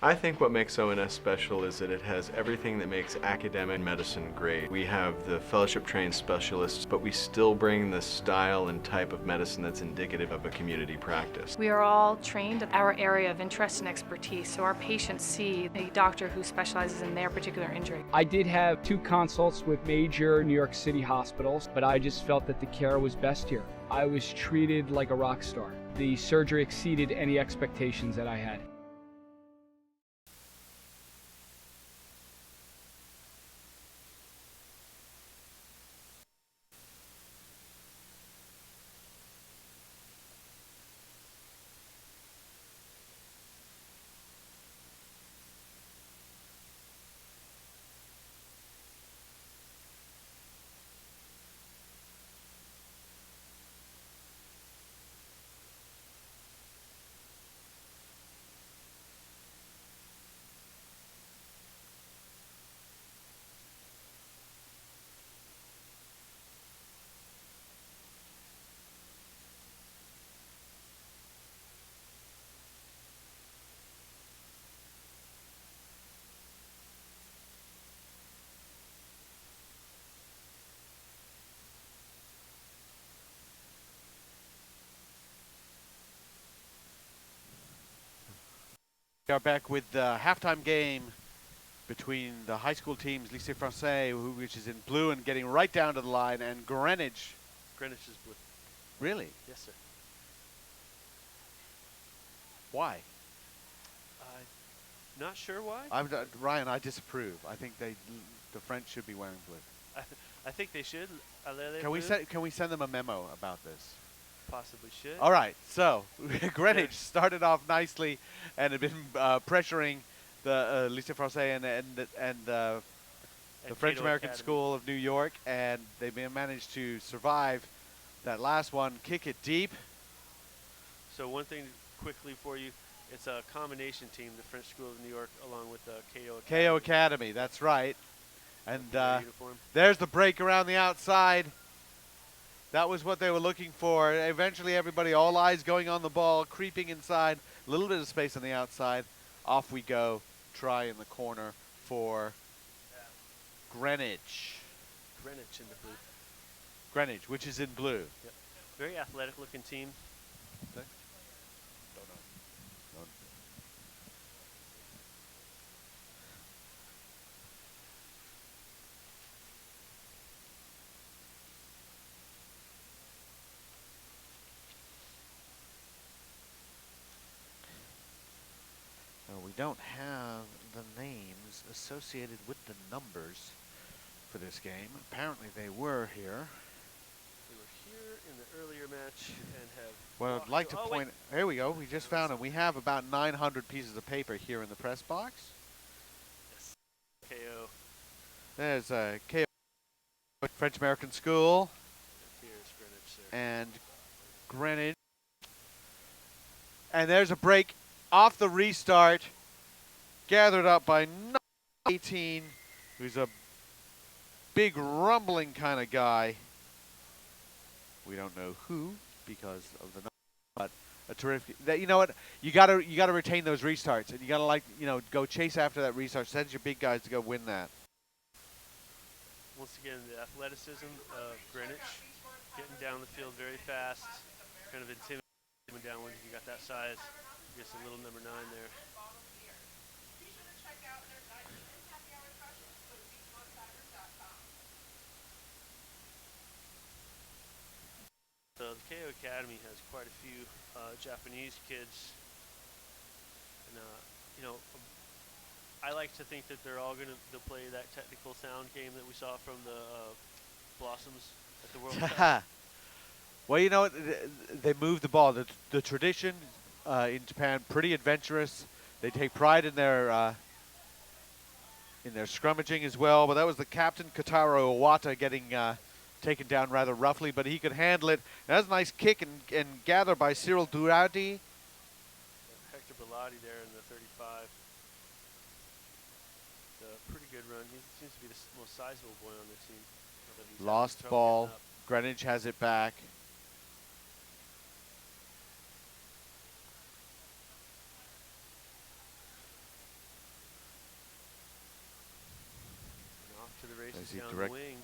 I think what makes ONS special is that it has everything that makes academic medicine great. We have the fellowship-trained specialists, but we still bring the style and type of medicine that's indicative of a community practice. We are all trained in our area of interest and expertise, so our patients see a doctor who specializes in their particular injury. I did have 2 consults with major New York City hospitals, but I just felt that the care was best here. I was treated like a rock star. The surgery exceeded any expectations that I had. We are back with the halftime game between the high school teams, Lycée Français, which is in blue and getting right down to the line, and Greenwich. Greenwich is blue. Really? Yes, sir. Why? Not sure why. Ryan, I disapprove. I think the French should be wearing blue. I think they should. Can we send them a memo about this? Possibly should. All right. So Greenwich started off nicely and had been pressuring the Lycée Français and the French American Academy. School of New York, and they managed to survive that last one, kick it deep. So one thing quickly for you, it's a combination team, the French School of New York, along with the KEIO Academy. KEIO Academy, that's right. And Uniform. there's the break around the outside. That was what they were looking for. Eventually everybody, all eyes going on the ball, creeping inside, a little bit of space on the outside. Off we go, try in the corner for Greenwich. Greenwich in the blue. Greenwich, which is in blue. Yep. Very athletic looking team. Okay. We don't have the names associated with the numbers for this game. Apparently they were here. They were here in the earlier match and have... Well, I'd like to point... Here we go. We just found them. We have about 900 pieces of paper here in the press box. Yes. KEIO. There's KEIO French American School. Here's Greenwich, sir. And Greenwich. And there's a break off the restart, gathered up by 18, who's a big rumbling kind of guy. We don't know who because of the number, but a terrific. You know what? You gotta retain those restarts, and you gotta go chase after that restart. Send your big guys to go win that. Once again, the athleticism of Greenwich, getting down the field very fast, kind of intimidating down when you got that size. Just a little number 9 there. So the KEIO Academy has quite a few Japanese kids, and I like to think that they're all going to play that technical sound game that we saw from the Blossoms at the World Cup. Well, you know what? They move the ball. The tradition in Japan, pretty adventurous. They take pride in their scrummaging as well. But that was the captain, Kotaro Iwata, getting taken down rather roughly, but he could handle it. That's a nice kick and gather by Cyril Durati. Hector Bellotti there in the 35. It's a pretty good run. He seems to be the most sizable boy on the team. Lost ball. Greenwich has it back. see down direct. the wing.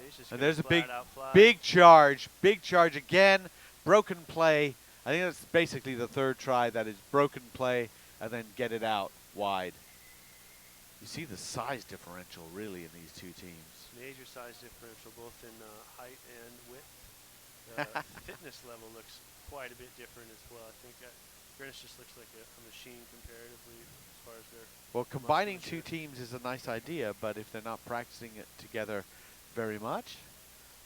He's just And gonna there's a big, flat out fly. big charge again. Broken play. I think that's basically the third try. That is broken play and then get it out wide. You see the size differential really in these two teams. Major size differential, both in height and width. The fitness level looks quite a bit different as well. I think Greenwich just looks like a machine comparatively as far as their. Well, combining two musculature. teams is a nice idea, but if they're not practicing it together very much,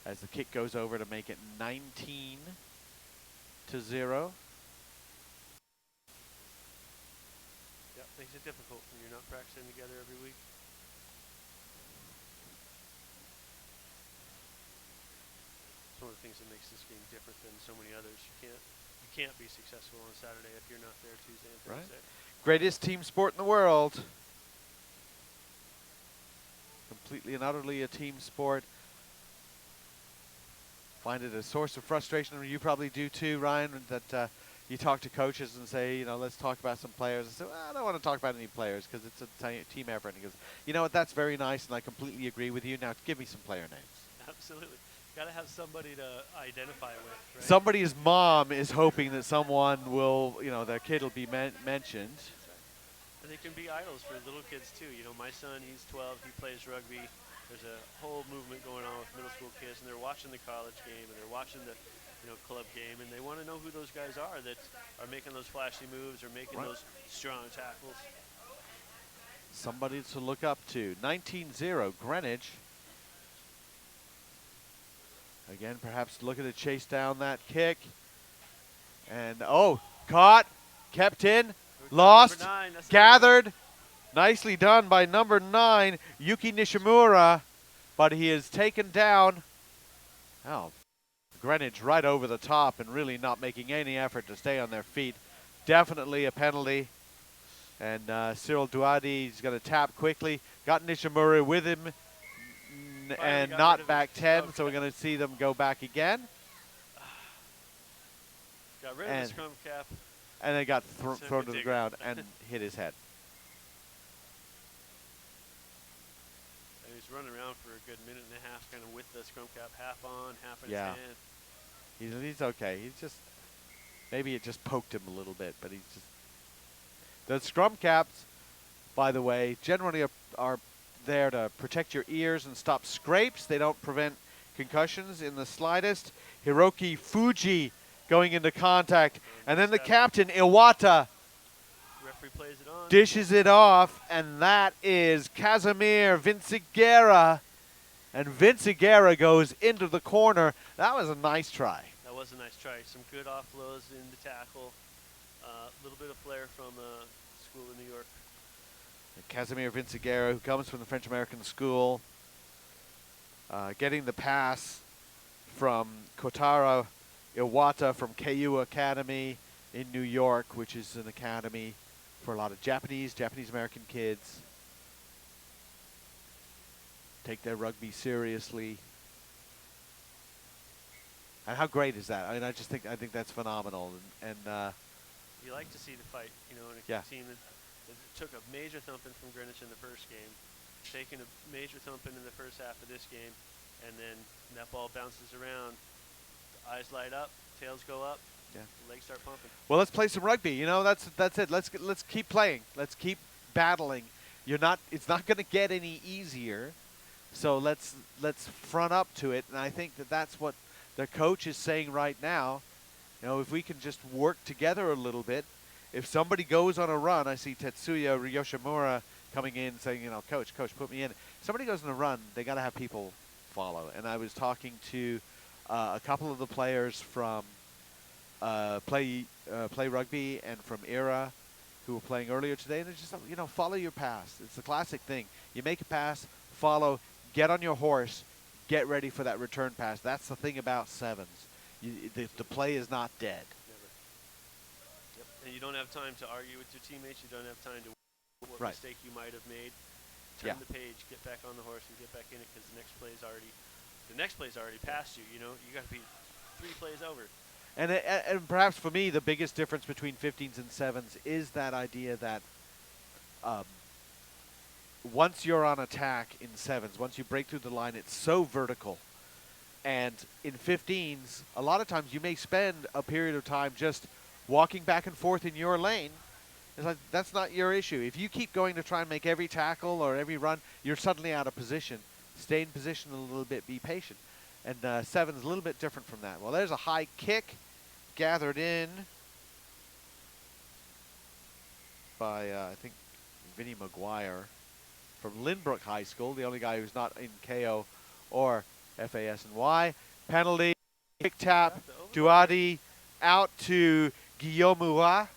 as the kick goes over to make it 19-0. Yeah, makes it difficult when you're not practicing together every week. It's one of the things that makes this game different than so many others. You can't be successful on Saturday if you're not there Tuesday and Right. Thursday. Greatest team sport in the world. Completely and utterly a team sport. Find it a source of frustration. You probably do too, Ryan, that you talk to coaches and say, let's talk about some players. And say, well, I don't want to talk about any players because it's a team effort. And he goes, you know what, that's very nice, and I completely agree with you. Now give me some player names. Absolutely. Got to have somebody to identify with, right? Somebody's mom is hoping that someone will, their kid will be mentioned. And they can be idols for little kids too. My son, he's 12, he plays rugby. There's a whole movement going on with middle school kids, and they're watching the college game, and they're watching the club game, and they want to know who those guys are that are making those flashy moves or making those strong tackles. Somebody to look up to. 19-0, Greenwich. Again, perhaps looking to chase down that kick. And, caught, kept in, lost, gathered. Nicely done by number 9, Yuki Nishimura. But he is taken down. Oh, Greenwich right over the top and really not making any effort to stay on their feet. Definitely a penalty. And Cyril Douadi is going to tap quickly. Got Nishimura with him. And not back 10, so we're going to see them go back again. Got rid of the scrum cap. And they got thrown to the ground and hit his head. And he's running around for a good minute and a half, kind of with the scrum cap half on, half in Yeah. his hand. He's okay. He's just, maybe it just poked him a little bit, but he's just. The scrum caps, by the way, generally are there to protect your ears and stop scrapes. They don't prevent concussions in the slightest. Hiroki Fuji going into contact. And then the captain, Iwata, Referee plays it on. dishes it off, and that is Casimir Vinciguerra. And Vinciguerra goes into the corner. That was a nice try. That was a nice try. Some good offloads in the tackle. A little bit of flair from school in New York. Casimir Vinciguerra, who comes from the French-American school, getting the pass from Kotaro Iwata from KEIO Academy in New York, which is an academy for a lot of Japanese-American kids. Take their rugby seriously. And how great is that? I mean, I think that's phenomenal. And You like to see the fight, in a team that took a major thumping from Greenwich in the first game, taking a major thumping in the first half of this game, and then that ball bounces around. The eyes light up, tails go up, the legs start pumping. Well, let's play some rugby. That's it. Let's keep playing. Let's keep battling. It's not going to get any easier. So let's front up to it. And I think that's what the coach is saying right now. If we can just work together a little bit. If somebody goes on a run, I see Tetsuya Yoshimura coming in saying, coach, put me in. If somebody goes on a run, they got to have people follow. And I was talking to a couple of the players from Play Rugby and from ERA who were playing earlier today, and it's just, follow your pass. It's the classic thing. You make a pass, follow, get on your horse, get ready for that return pass. That's the thing about sevens. The play is not dead. And you don't have time to argue with your teammates. You don't have time to what mistake you might have made. Turn the page, get back on the horse, and get back in it because the next play's already past you. You got to be 3 plays over. And perhaps for me, the biggest difference between 15s and 7s is that idea that once you're on attack in sevens, once you break through the line, it's so vertical. And in 15s, a lot of times you may spend a period of time just walking back and forth in your lane. It's like, that's not your issue. If you keep going to try and make every tackle or every run, you're suddenly out of position. Stay in position a little bit, be patient. And seven's a little bit different from that. Well, there's a high kick gathered in by, I think, Vinny McGuire from Lynbrook High School, the only guy who's not in KEIO or FASNY. Penalty, kick tap, Duadi out to Guillaume.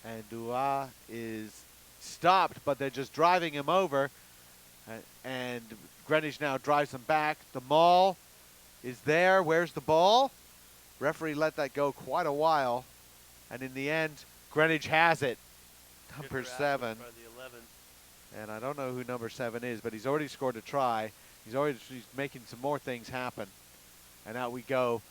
And Dua is stopped, but they're just driving him over. And Greenwich now drives them back. The maul is there. Where's the ball? Referee let that go quite a while. And in the end, Greenwich has it. Number 7. And I don't know who number 7 is, but he's already scored a try. He's making some more things happen. And out we go.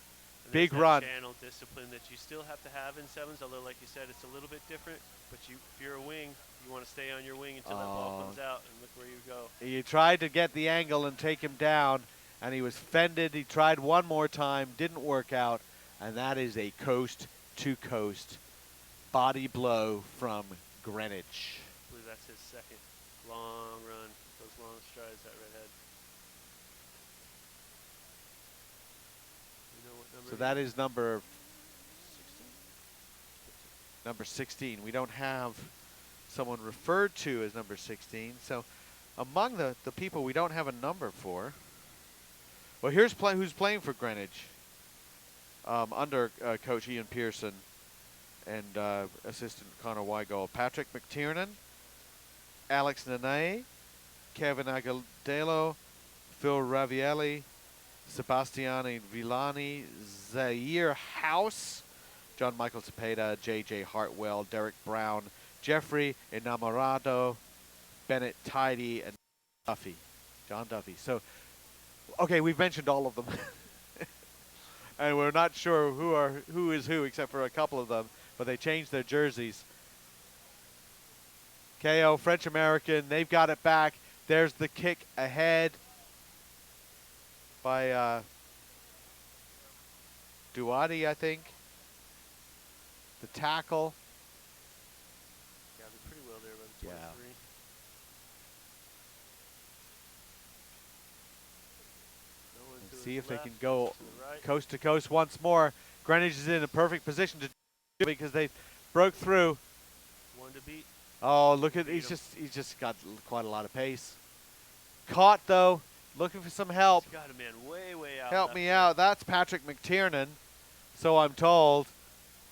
And big that run. Channel discipline that you still have to have in sevens, although like you said, it's a little bit different. But if you're a wing, you want to stay on your wing until that ball comes out, and look where you go. He tried to get the angle and take him down, and he was fended. He tried one more time, didn't work out, and that is a coast-to-coast body blow from Greenwich. I believe that's his second long run, those long strides, that redhead. You know what number? So that is number 16? 16. We don't have someone referred to as number 16. So among the people we don't have a number for. Well, here's who's playing for Greenwich under Coach Ian Pearson and assistant Connor Weigel. Patrick McTiernan, Alex Nanae, Kevin Agudelo, Phil Ravielli, Sebastiani Villani, Zaire House, John Michael Cepeda, J.J. Hartwell, Derek Brown, Jeffrey Enamorado, Bennett Tidy, and Duffy, John Duffy. So, okay, we've mentioned all of them. And we're not sure who is who except for a couple of them, but they changed their jerseys. KEIO, French-American, they've got it back. There's the kick ahead by Duati, I think. The tackle. Gathered pretty well there by the 23. Yeah. And see if they can go coast to coast once more. Greenwich is in a perfect position to do it because they broke through. One to beat. Oh, look at he's just got quite a lot of pace. Caught though, looking for some help. He's got a man way out. Help me out. That's Patrick McTiernan, so I'm told.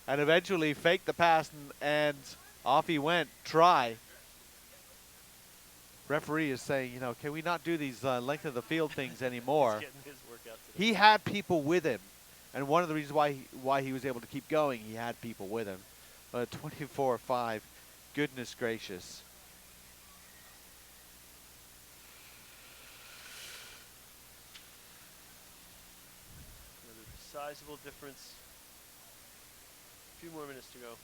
And eventually faked the pass and off he went. Try. Referee is saying, you know, can we not do these length of the field things anymore? He's getting his workout today. He had people with him, and one of the reasons why he was able to keep going, he had people with him. 24-5, goodness gracious. Another sizable difference. A few more minutes to go.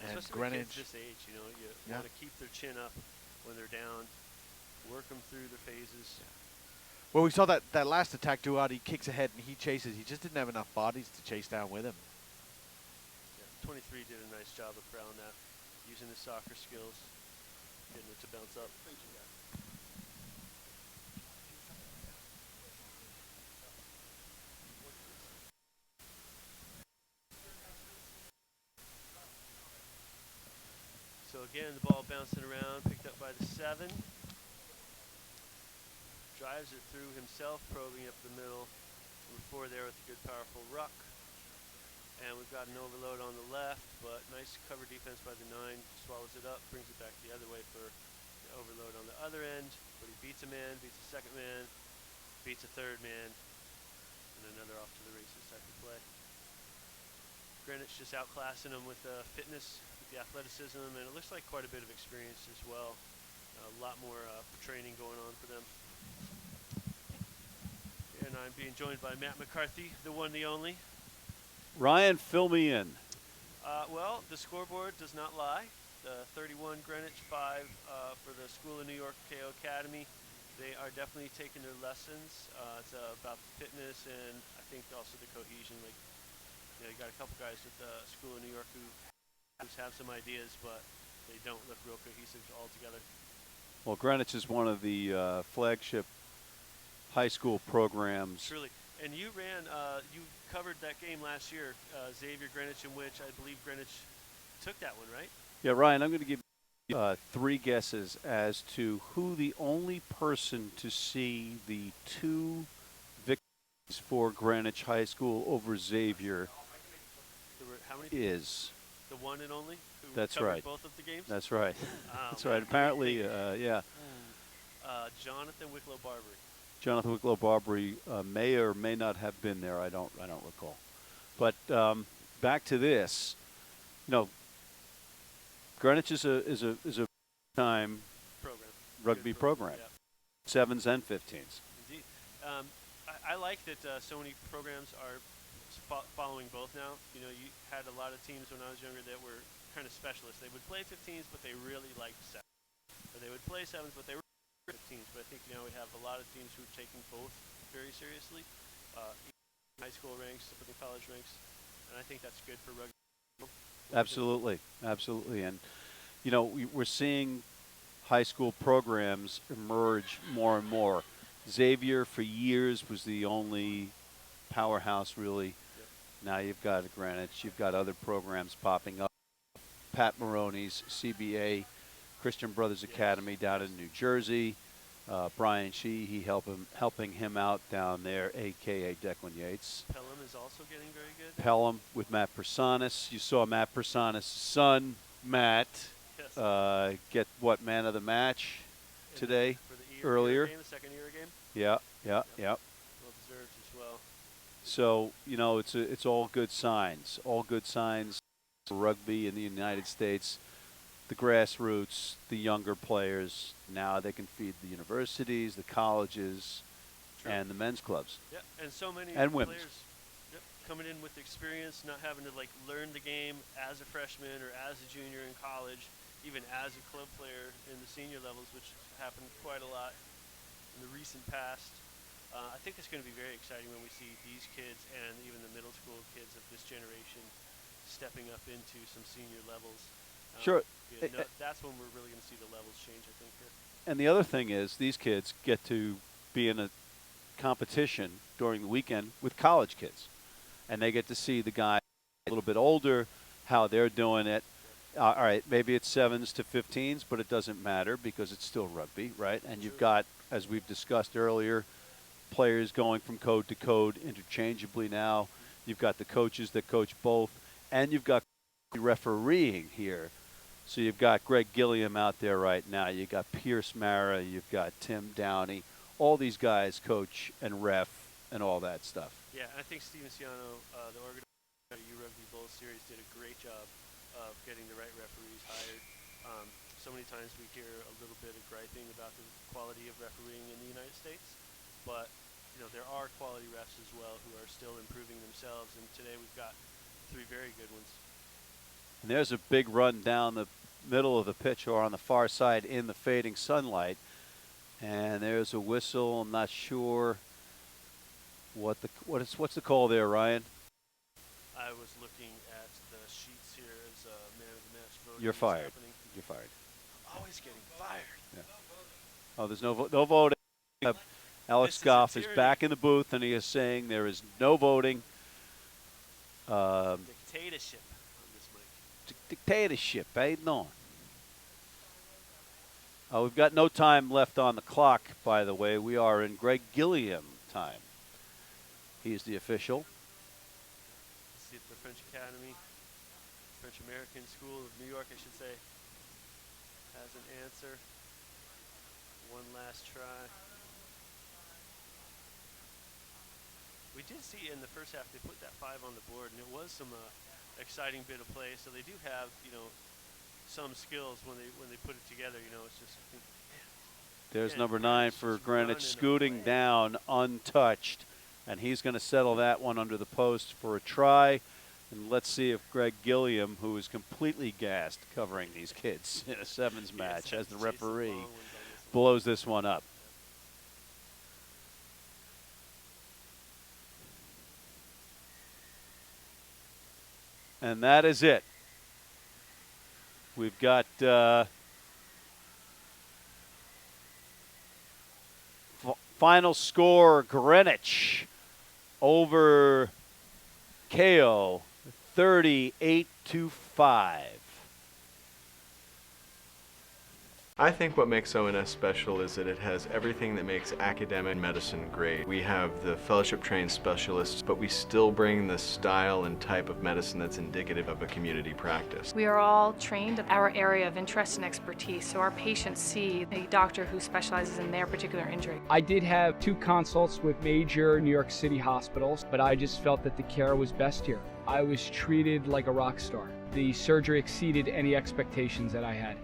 And especially Greenwich, with kids this age, you know, you want to keep their chin up when they're down, work them through their phases. Yeah. Well, we saw that last attack, Duati kicks ahead and he chases. He just didn't have enough bodies to chase down with him. Yeah, 23 did a nice job of corralling that, using his soccer skills, getting it to bounce up. Thank you, guys. So again, the ball bouncing around, picked up by the 7. Drives it through himself, probing up the middle. Number 4 there with a good, powerful ruck. And we've got an overload on the left, but nice cover defense by the 9. Swallows it up, brings it back the other way for the overload on the other end. But he beats a man, beats a second man, beats a third man, and another off to the races type of play. Greenwich just outclassing him with fitness, with the athleticism, and it looks like quite a bit of experience as well. A lot more training going on for them. And I'm being joined by Matt McCarthy, the one, the only. Ryan, fill me in. Well, the scoreboard does not lie. The 31 Greenwich 5 for the School of New York KEIO Academy. They are definitely taking their lessons. It's about the fitness and I think also the cohesion. Like, you got a couple guys at the School of New York who have some ideas, but they don't look real cohesive all together. Well, Greenwich is one of the flagship high school programs. Truly. And you you covered that game last year, Xavier Greenwich, in which I believe Greenwich took that one, right? Yeah, Ryan, I'm going to give you 3 guesses as to who the only person to see the 2 victories for Greenwich High School over Xavier There were how many? is. The one and only? Who That's covered right. both of the games? That's right. Oh, That's man, right. Apparently, yeah. Jonathan Wicklow Barbary. Jonathan Wicklow Barbary may or may not have been there. I don't recall. But back to this, Greenwich is a time Program. rugby Good program, Yeah. 7s and 15s. Indeed. I like that so many programs are following both now. You had a lot of teams when I was younger that were kind of specialists. They would play 15s, but they really liked 7s. Or they would play 7s, but they were 15s. But I think now we have a lot of teams who are taking both very seriously. High school ranks, up in the college ranks, and I think that's good for rugby. Absolutely, absolutely. And, we're seeing high school programs emerge more and more. Xavier, for years, was the only powerhouse, really. Yep. Now you've got Greenwich. You've got other programs popping up. Pat Maroney's CBA, Christian Brothers Academy down in New Jersey. Brian Sheehy helping him out down there, a.k.a. Declan Yates. Pelham is also getting very good. Pelham with Matt Persanis. You saw Matt Persanis' son, Matt, Yes. get what, man of the match today, For the earlier. Game, the second year game. Yeah. Well deserved as well. So, it's all good signs. All good signs for rugby in the United States. The grassroots, the younger players, now they can feed the universities, the colleges, True. and the men's clubs. Yeah, and so many And players women's. coming in with experience, not having to learn the game as a freshman or as a junior in college, even as a club player in the senior levels, which happened quite a lot in the recent past. I think it's going to be very exciting when we see these kids and even the middle school kids of this generation stepping up into some senior levels. Sure. That's when we're really going to see the levels change, I think. Here. And the other thing is these kids get to be in a competition during the weekend with college kids. And they get to see the guys a little bit older, how they're doing it. All right, maybe it's 7s to 15s, but it doesn't matter because it's still rugby, right? And you've got, as we've discussed earlier, players going from code to code interchangeably now. You've got the coaches that coach both, and you've got refereeing here. So you've got Greg Gilliam out there right now. You've got Pierce Mara. You've got Tim Downey. All these guys coach and ref and all that stuff. Yeah, I think Steven Ciano, the organizer of the URugby Bowl Series, did a great job of getting the right referees hired. So many times we hear a little bit of griping about the quality of refereeing in the United States, but there are quality refs as well who are still improving themselves, and today we've got 3 very good ones. And there's a big run down the middle of the pitch or on the far side in the fading sunlight. And there's a whistle. I'm not sure what's the call there, Ryan? I was looking at the sheets here as man of the match voting. You're fired. You're fired. Always getting fired. Yeah. Oh, there's no voting. Alex Goff is back in the booth, and he is saying there is no voting. Dictatorship on this mic. Dictatorship, eh? No. We've got no time left on the clock, by the way. We are in Greg Gilliam time. He's the official. Let's see if the French Academy, French American School of New York, I should say, has an answer. One last try. We did see in the first half they put that 5 on the board, and it was some exciting bit of play. So they do have, some skills when they put it together. It's just. There's number 9 for Greenwich, scooting down untouched, and he's going to settle that one under the post for a try. And let's see if Greg Gilliam, who is completely gassed covering these kids in a sevens match as the referee, blows this one up. And that is it. We've got final score, Greenwich over KEIO, 38-5. I think what makes ONS special is that it has everything that makes academic medicine great. We have the fellowship-trained specialists, but we still bring the style and type of medicine that's indicative of a community practice. We are all trained in our area of interest and expertise, so our patients see a doctor who specializes in their particular injury. I did have 2 consults with major New York City hospitals, but I just felt that the care was best here. I was treated like a rock star. The surgery exceeded any expectations that I had.